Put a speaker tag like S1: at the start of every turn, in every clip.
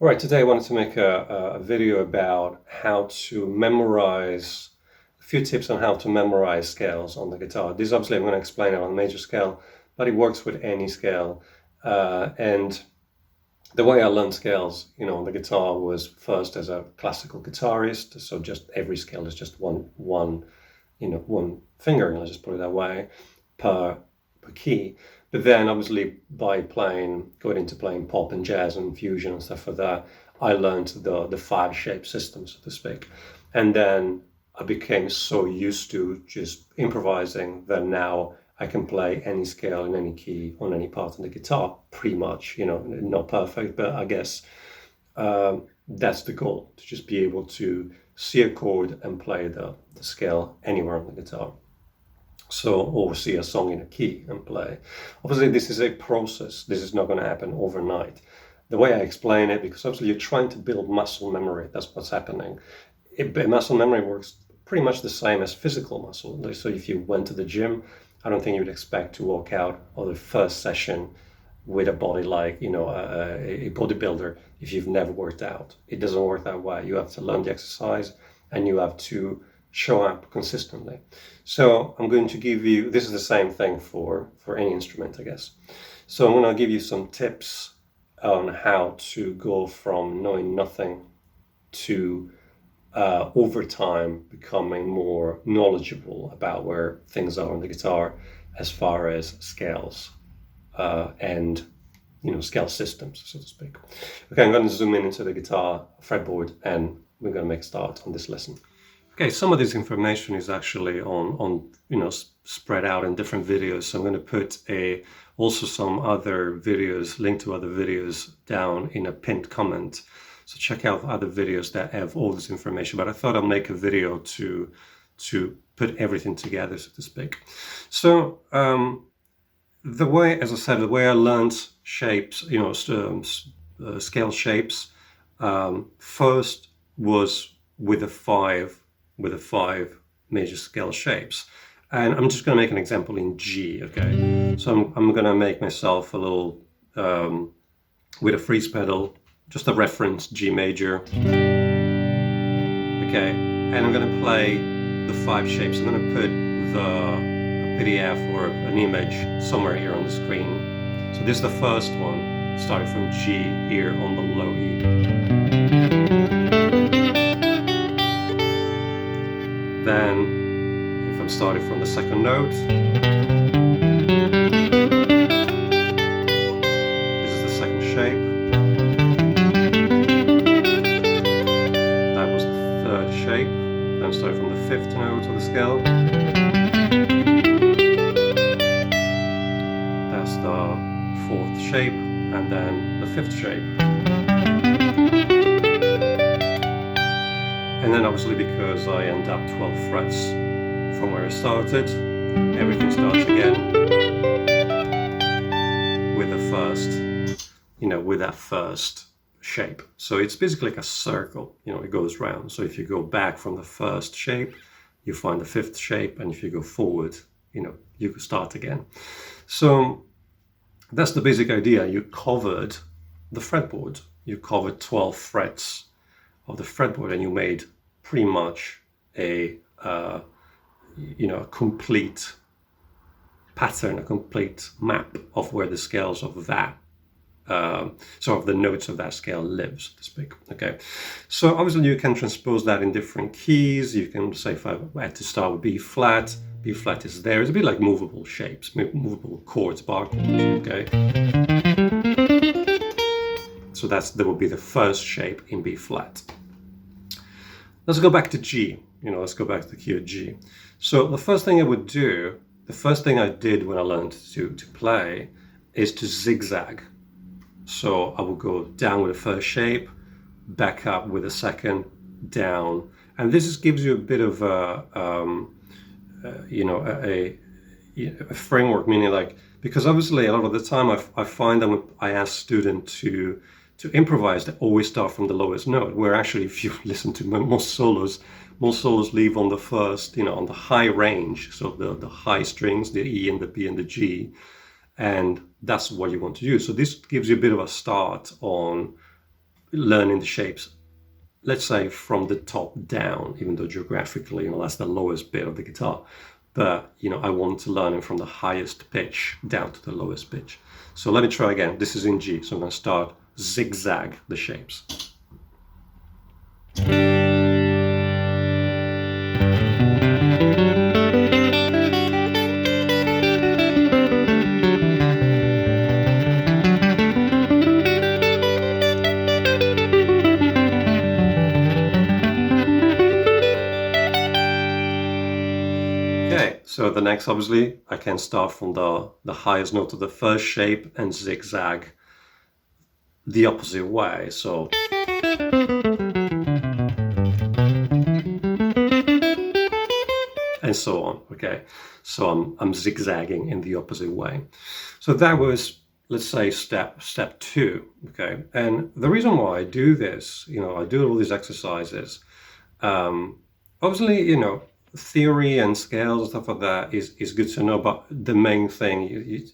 S1: All right, today I wanted to make a video about how to memorize, a few tips on how to memorize scales on the guitar. This obviously I'm going to explain it on major scale, but it works with any scale. And the way I learned scales, on the guitar was first as a classical guitarist. So just every scale is just one finger, let's just put it that way, per key. But then obviously by going into playing pop and jazz and fusion and stuff like that, I learned the five shape system, so to speak. And then I became so used to just improvising that now I can play any scale in any key on any part of the guitar, pretty much, not perfect, but I guess that's the goal, to just be able to see a chord and play the scale anywhere on the guitar. So, or see a song in a key and play. Obviously, this is a process. This is not going to happen overnight. The way I explain it, because obviously you're trying to build muscle memory. That's what's happening. Muscle memory works pretty much the same as physical muscle. So if you went to the gym, I don't think you would expect to walk out of the first session with a body like, a bodybuilder if you've never worked out. It doesn't work that way. You have to learn the exercise and you have to show up consistently. So I'm going to give you, this is the same thing for any instrument, I guess. So I'm going to give you some tips on how to go from knowing nothing to over time becoming more knowledgeable about where things are on the guitar as far as scales and scale systems, so to speak. Okay, I'm going to zoom in into the guitar fretboard and we're going to make a start on this lesson. Okay, some of this information is actually on spread out in different videos. So I'm going to put also some other videos, link to other videos down in a pinned comment. So check out other videos that have all this information. But I thought I'll make a video to put everything together, so to speak. So the way I learned shapes, scale shapes, first was with the five major scale shapes. And I'm just going to make an example in G, okay? So I'm going to make myself a little, with a freeze pedal, just a reference, G major, okay? And I'm going to play the five shapes. I'm going to put a PDF or an image somewhere here on the screen. So this is the first one, starting from G here on the low E. Then, if I'm starting from the second note, this is the second shape. That was the third shape. Then starting from the fifth note of the scale. That's the fourth shape, and then the fifth shape. And then obviously because I end up 12 frets from where I started, everything starts again with the first, with that first shape. So it's basically like a circle, it goes round. So if you go back from the first shape, you find the fifth shape, and if you go forward, you can start again. So that's the basic idea. You covered the fretboard. You covered 12 frets of the fretboard, and you made pretty much a complete pattern, a complete map of where the scales of that, of the notes of that scale live, so to speak. Okay, so obviously you can transpose that in different keys. You can say, if I had to start with B flat is there. It's a bit like movable shapes, movable chords, bar chords. Okay. So that would be the first shape in B flat. Let's go back to G. Let's go back to the key of G. So the first thing I did when I learned to play is to zigzag. So I would go down with the first shape, back up with the second, down. And this gives you a bit of a framework, meaning because obviously a lot of the time I find that when I ask students to improvise, they always start from the lowest note, where actually if you listen to most solos leave on the first, on the high range, so the high strings, the E and the B and the G, and that's what you want to do. So this gives you a bit of a start on learning the shapes, let's say from the top down, even though geographically, that's the lowest bit of the guitar. But, I want to learn it from the highest pitch down to the lowest pitch. So let me try again. This is in G, so I'm going to start zigzag the shapes. Okay, so the next, obviously, I can start from the highest note of the first shape and zigzag the opposite way. So and so on. Okay, so I'm zigzagging in the opposite way. So that was, let's say, step 2. Okay, and the reason why I do this, I do all these exercises. Obviously, theory and scales and stuff like that is good to know, but the main thing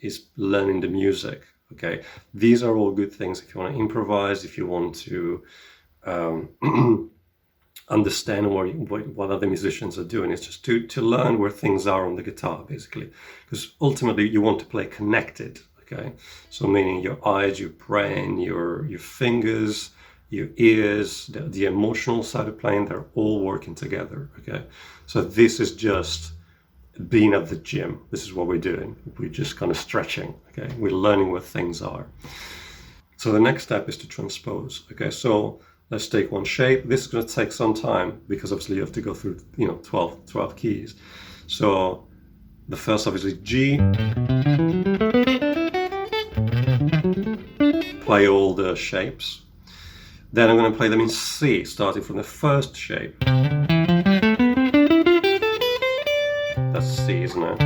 S1: is learning the music. Okay, these are all good things if you want to improvise, if you want to understand what other musicians are doing. It's just to learn where things are on the guitar, basically, because ultimately you want to play connected. Okay, so meaning your eyes, your brain, your fingers, your ears, the emotional side of playing, they're all working together. Okay, so this is just being at the gym. This is what we're doing. We're just kind of stretching. Okay, we're learning where things are. So the next step is to transpose. Okay, so let's take one shape. This is going to take some time because obviously you have to go through 12 keys. So the first, obviously, G. Play all the shapes. Then I'm going to play them in C, starting from the first shape. That's C, isn't it?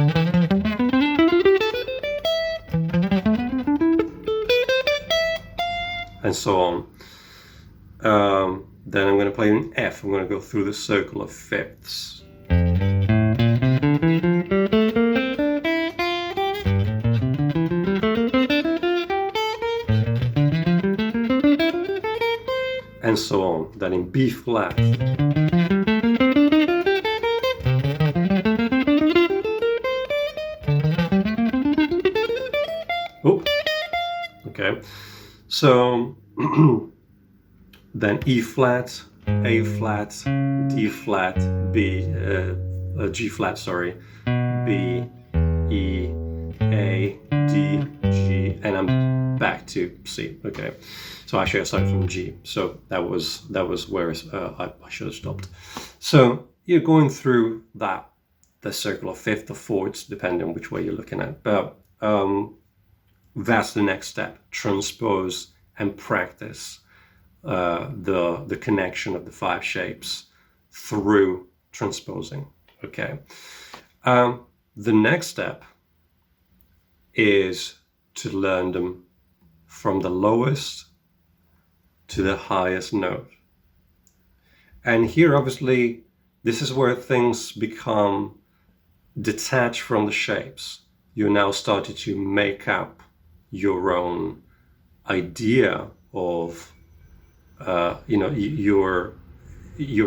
S1: And so on. Then I'm going to play in F. I'm going to go through the circle of fifths. And so on. Then in B flat. Oh, okay. So then E flat, A flat, D flat, G flat, sorry, B, E, A, D, G, and I'm back to C. Okay, so actually I started from G, so that was where I should have stopped. So you're going through the circle of fifth or fourths, depending on which way you're looking at, but that's the next step: transpose and practice the connection of the 5 shapes through transposing. Okay. The next step is to learn them from the lowest to the highest note. And here, obviously, this is where things become detached from the shapes. You now started to make up your own idea of your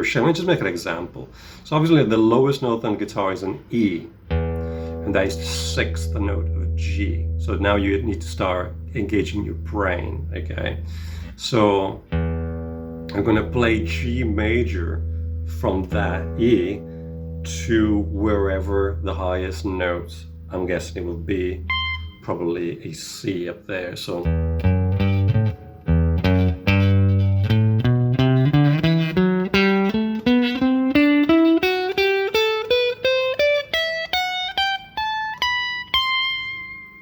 S1: shape. Let me just make an example. So obviously the lowest note on the guitar is an E, and that is the 6th note of G. So now you need to start engaging your brain. Okay, so I'm going to play G major from that E to wherever the highest note, I'm guessing it will be probably a C up there. So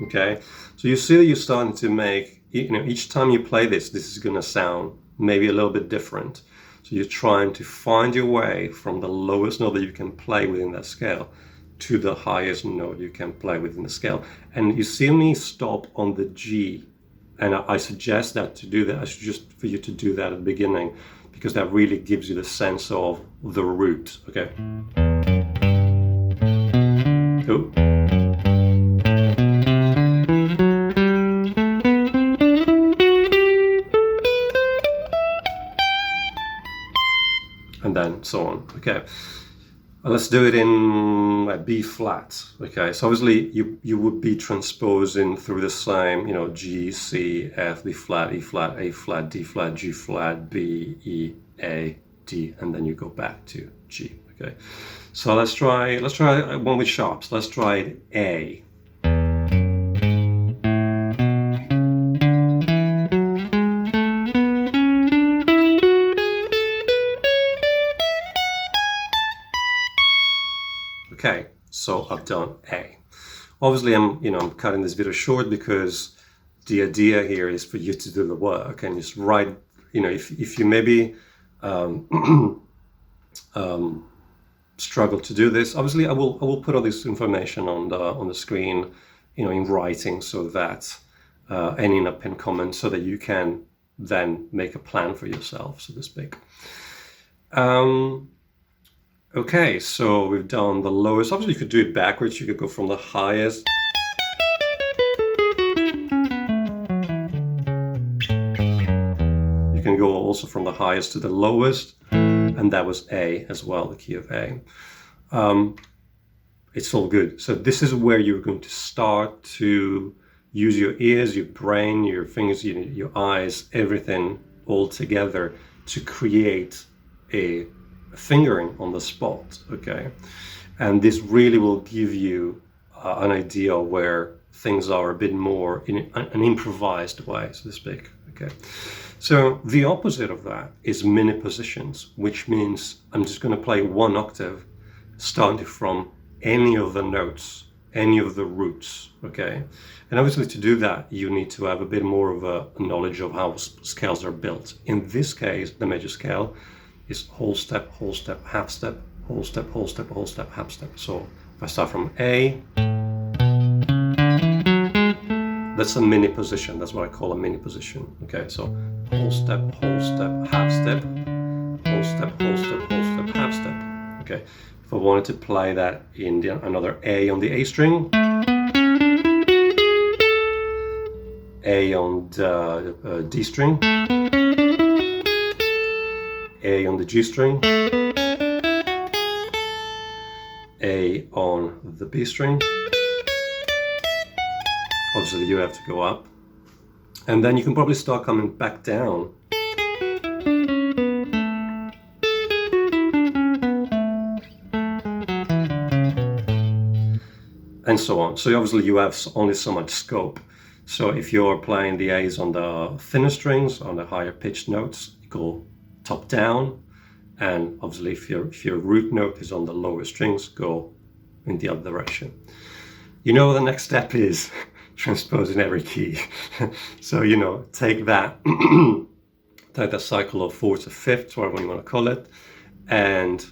S1: okay, so you see that you're starting to make, each time you play this is going to sound maybe a little bit different. So you're trying to find your way from the lowest note that you can play within that scale to the highest note you can play within the scale. And you see me stop on the G, and I suggest that to do that. I suggest for you to do that at the beginning, because that really gives you the sense of the root. Okay. Oh. and then so on. Okay, let's do it in B flat. Okay, so obviously you would be transposing through the same, you know, G, C, F, B flat, E flat, A flat, D flat, G flat, B, E, A, D, and then you go back to G. Okay, so let's try one with sharps. Let's try A. Okay, so I've done A. Obviously, I'm cutting this video short because the idea here is for you to do the work and just write. You know, if you maybe struggle to do this, obviously I will put all this information on the screen, you know, in writing, so that and in a pinned comment, so that you can then make a plan for yourself, so to speak. Okay, so we've done the lowest. Obviously, you could do it backwards. You could go from the highest. You can go also from the highest to the lowest, and that was A as well, the key of A. It's all good. So this is where you're going to start to use your ears, your brain, your fingers, your eyes, everything all together to create a fingering on the spot. Okay, and this really will give you an idea where things are a bit more in an improvised way, so to speak. Okay, so the opposite of that is mini positions, which means I'm just going to play one octave starting from any of the notes, any of the roots. Okay, and obviously to do that you need to have a bit more of a knowledge of how scales are built. In this case, the major scale is whole step, half step, whole step, whole step, whole step, half step. So if I start from A, that's a mini position. That's what I call a mini position. Okay, so whole step, half step, whole step, half step. Okay, if I wanted to play that in another A on the A string, A on the D string, A on the G string, A on the B string. Obviously you have to go up, and then you can probably start coming back down. And so on. So obviously you have only so much scope. So if you're playing the A's on the thinner strings, on the higher pitched notes, you go top down, and obviously if your root note is on the lower strings, go in the other direction. You know, the next step is transposing every key. So, you know, take that cycle of fourths or fifths, whatever you want to call it, and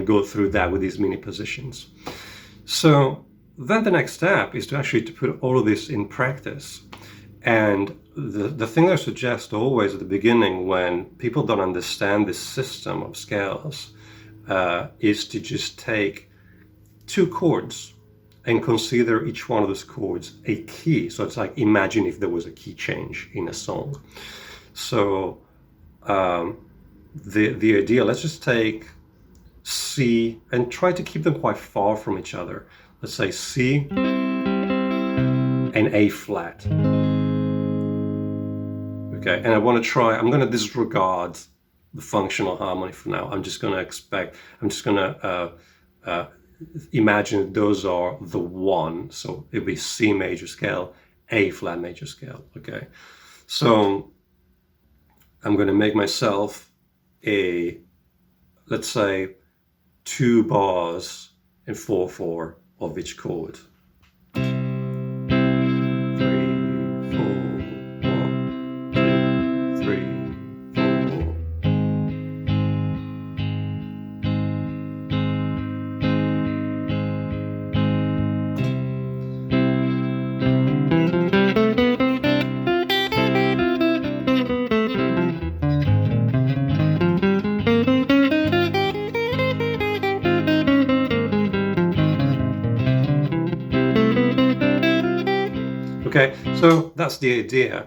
S1: go through that with these mini positions. So then the next step is to actually to put all of this in practice. And the thing I suggest always at the beginning, when people don't understand this system of scales, is to just take two chords and consider each one of those chords a key. So it's like, imagine if there was a key change in a song. So the idea, let's just take C and try to keep them quite far from each other. Let's say C and A flat. Okay, and I want to try, I'm going to disregard the functional harmony for now. I'm just going to imagine those are the one. So it'll be C major scale, A flat major scale. Okay, so I'm going to make myself a, let's say, 2 bars in 4/4 of each chord. 3, 4, 1, 2, 3, 4. Okay, so that's the idea.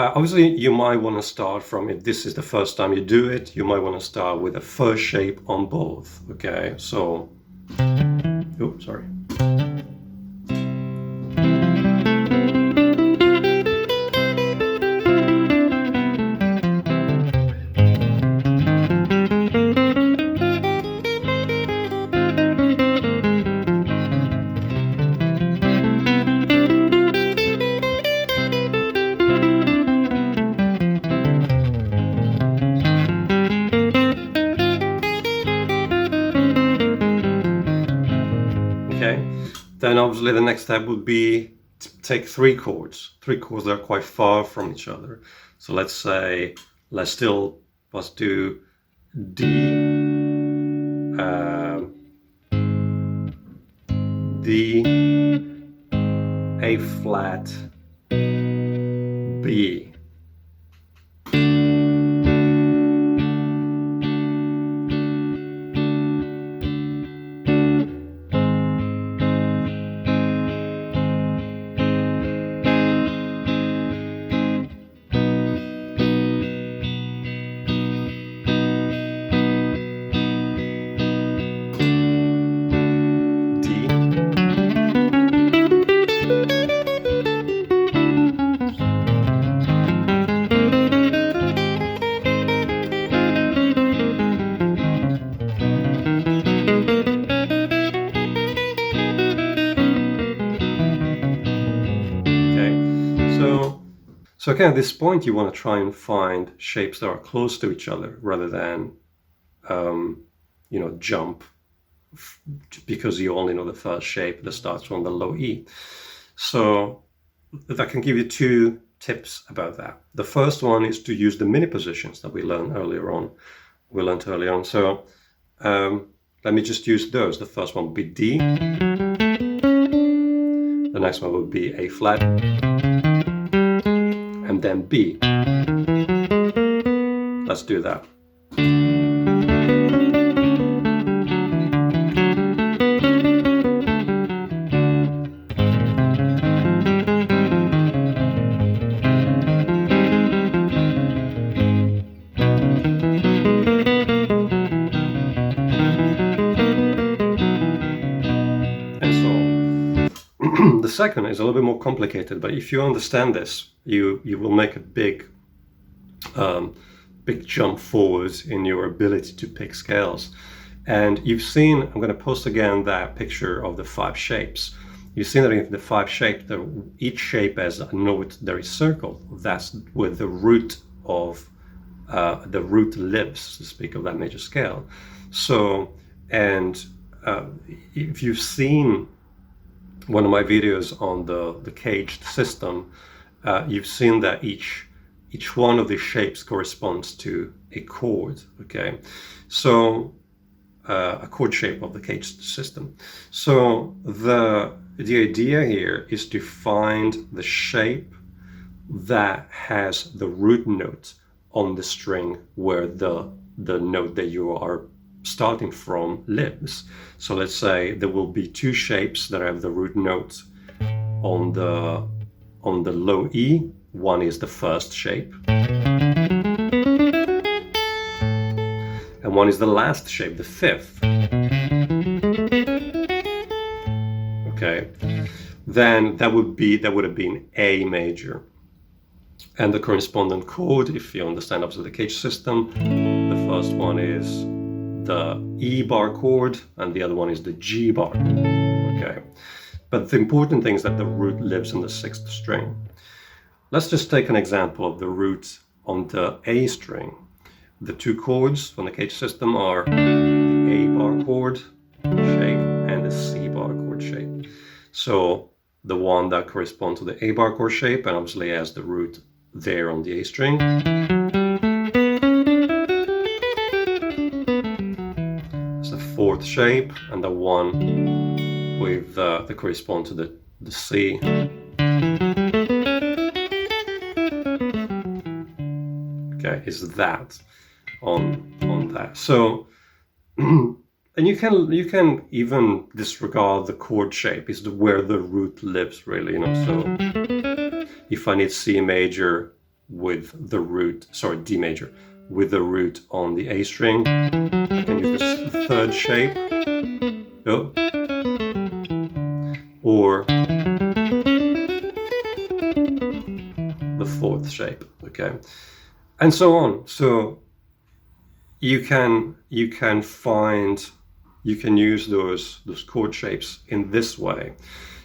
S1: Obviously, you might want to start from, if this is the first time you do it, you might want to start with the first shape on both. Okay, so, oops, sorry. Okay, then obviously the next step would be to take three chords that are quite far from each other. So let's say, let's do D, D, A flat, B. So again, at this point, you want to try and find shapes that are close to each other rather than, jump because you only know the first shape that starts from the low E. So that can give you two tips about that. The first one is to use the mini positions that we learned earlier on. So let me just use those. The first one would be D. The next one would be A flat. And then B. Let's do that. The second is a little bit more complicated, but if you understand this, you will make a big jump forward in your ability to pick scales. And you've seen, I'm going to post again that picture of the 5 shapes. You've seen that in the 5 shapes, each shape has a note that is circled. That's where the root lives, so to speak, of that major scale. So, and if you've seen one of my videos on the caged system, you've seen that each one of the shapes corresponds to a chord. Okay, so a chord shape of the caged system. So the idea here is to find the shape that has the root note on the string where the note that you are starting from lives. So let's say there will be 2 shapes that have the root note on the low E. One is the first shape, and one is the last shape, the 5th. Okay, then that would have been A major, and the corresponding chord, if you understand obviously the cage system, the first one is the E bar chord and the other one is the G bar chord. Okay, but the important thing is that the root lives in the 6th string. Let's just take an example of the root on the A string. The 2 chords from the cage system are the A bar chord shape and the C bar chord shape. So the one that corresponds to the A bar chord shape and obviously has the root there on the A string is the 4th shape, and the one with that corresponds to the C is that on that. So and you can even disregard the chord shape. Is where the root lives, really, So if I need C major with the root, sorry, D major, with the root on the A string. I can use this third shape, oh, or the fourth shape, okay, and so on. So you can use those chord shapes in this way.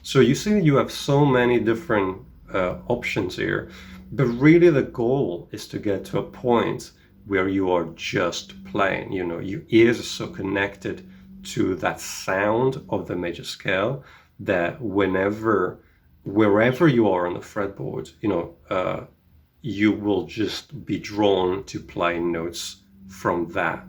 S1: So you see you have so many different options here, but really the goal is to get to a point where you are just playing. You know, your ears are so connected to that sound of the major scale that wherever you are on the fretboard, you know, you will just be drawn to play notes from that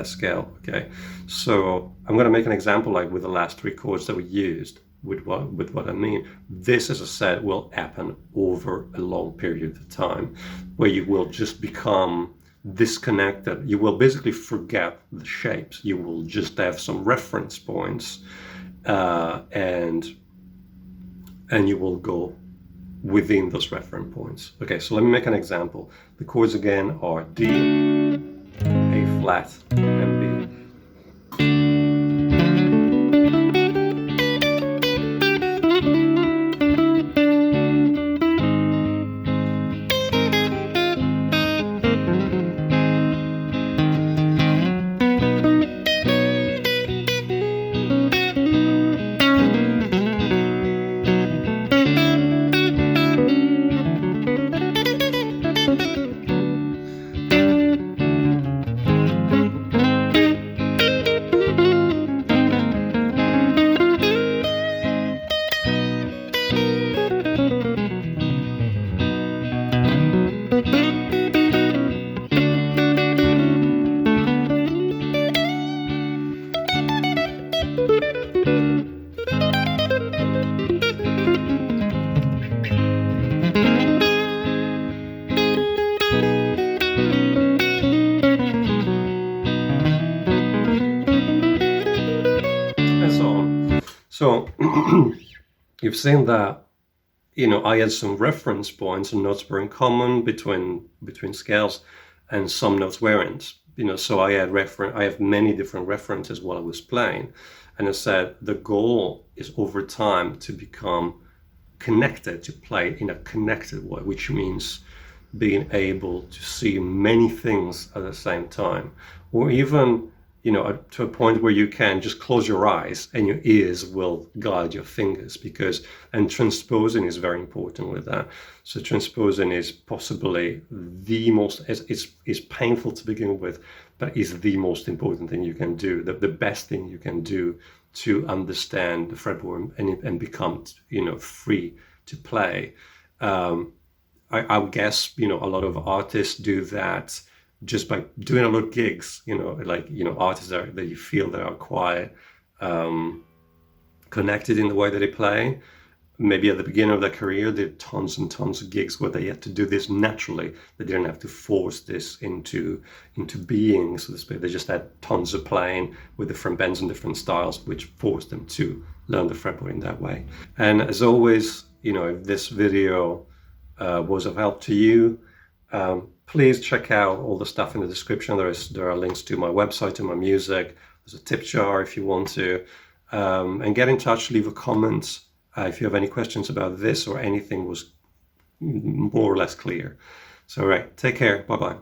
S1: scale. Okay, so I'm going to make an example like with the last three chords that we used. With what I mean, this, as I said, will happen over a long period of time, where you will just become disconnected. You will basically forget the shapes. You will just have some reference points, and you will go within those reference points. Okay, so let me make an example. The chords again are D, A flat, and B. So you've seen that, you know, I had some reference points and notes were in common between scales, and some notes weren't. You know, so I have many different references while I was playing, and I said the goal is over time to become connected, to play in a connected way, which means being able to see many things at the same time, or even, you know, to a point where you can just close your eyes and your ears will guide your fingers, and transposing is very important with that. So transposing is possibly the most, it's painful to begin with, but is the most important thing you can do, the best thing you can do to understand the fretboard and become, you know, free to play. I would guess, you know, a lot of artists do that just by doing a lot of gigs, you know, like, you know, artists that you feel that are quite connected in the way that they play. Maybe at the beginning of their career, they did tons and tons of gigs where they had to do this naturally. They didn't have to force this into being, so to speak. They just had tons of playing with different bends and different styles, which forced them to learn the fretboard in that way. And as always, you know, if this video was of help to you, please check out all the stuff in the description. There are links to my website, to my music. There's a tip jar if you want to. And get in touch, leave a comment if you have any questions about this or anything was more or less clear. So, all right, take care. Bye-bye.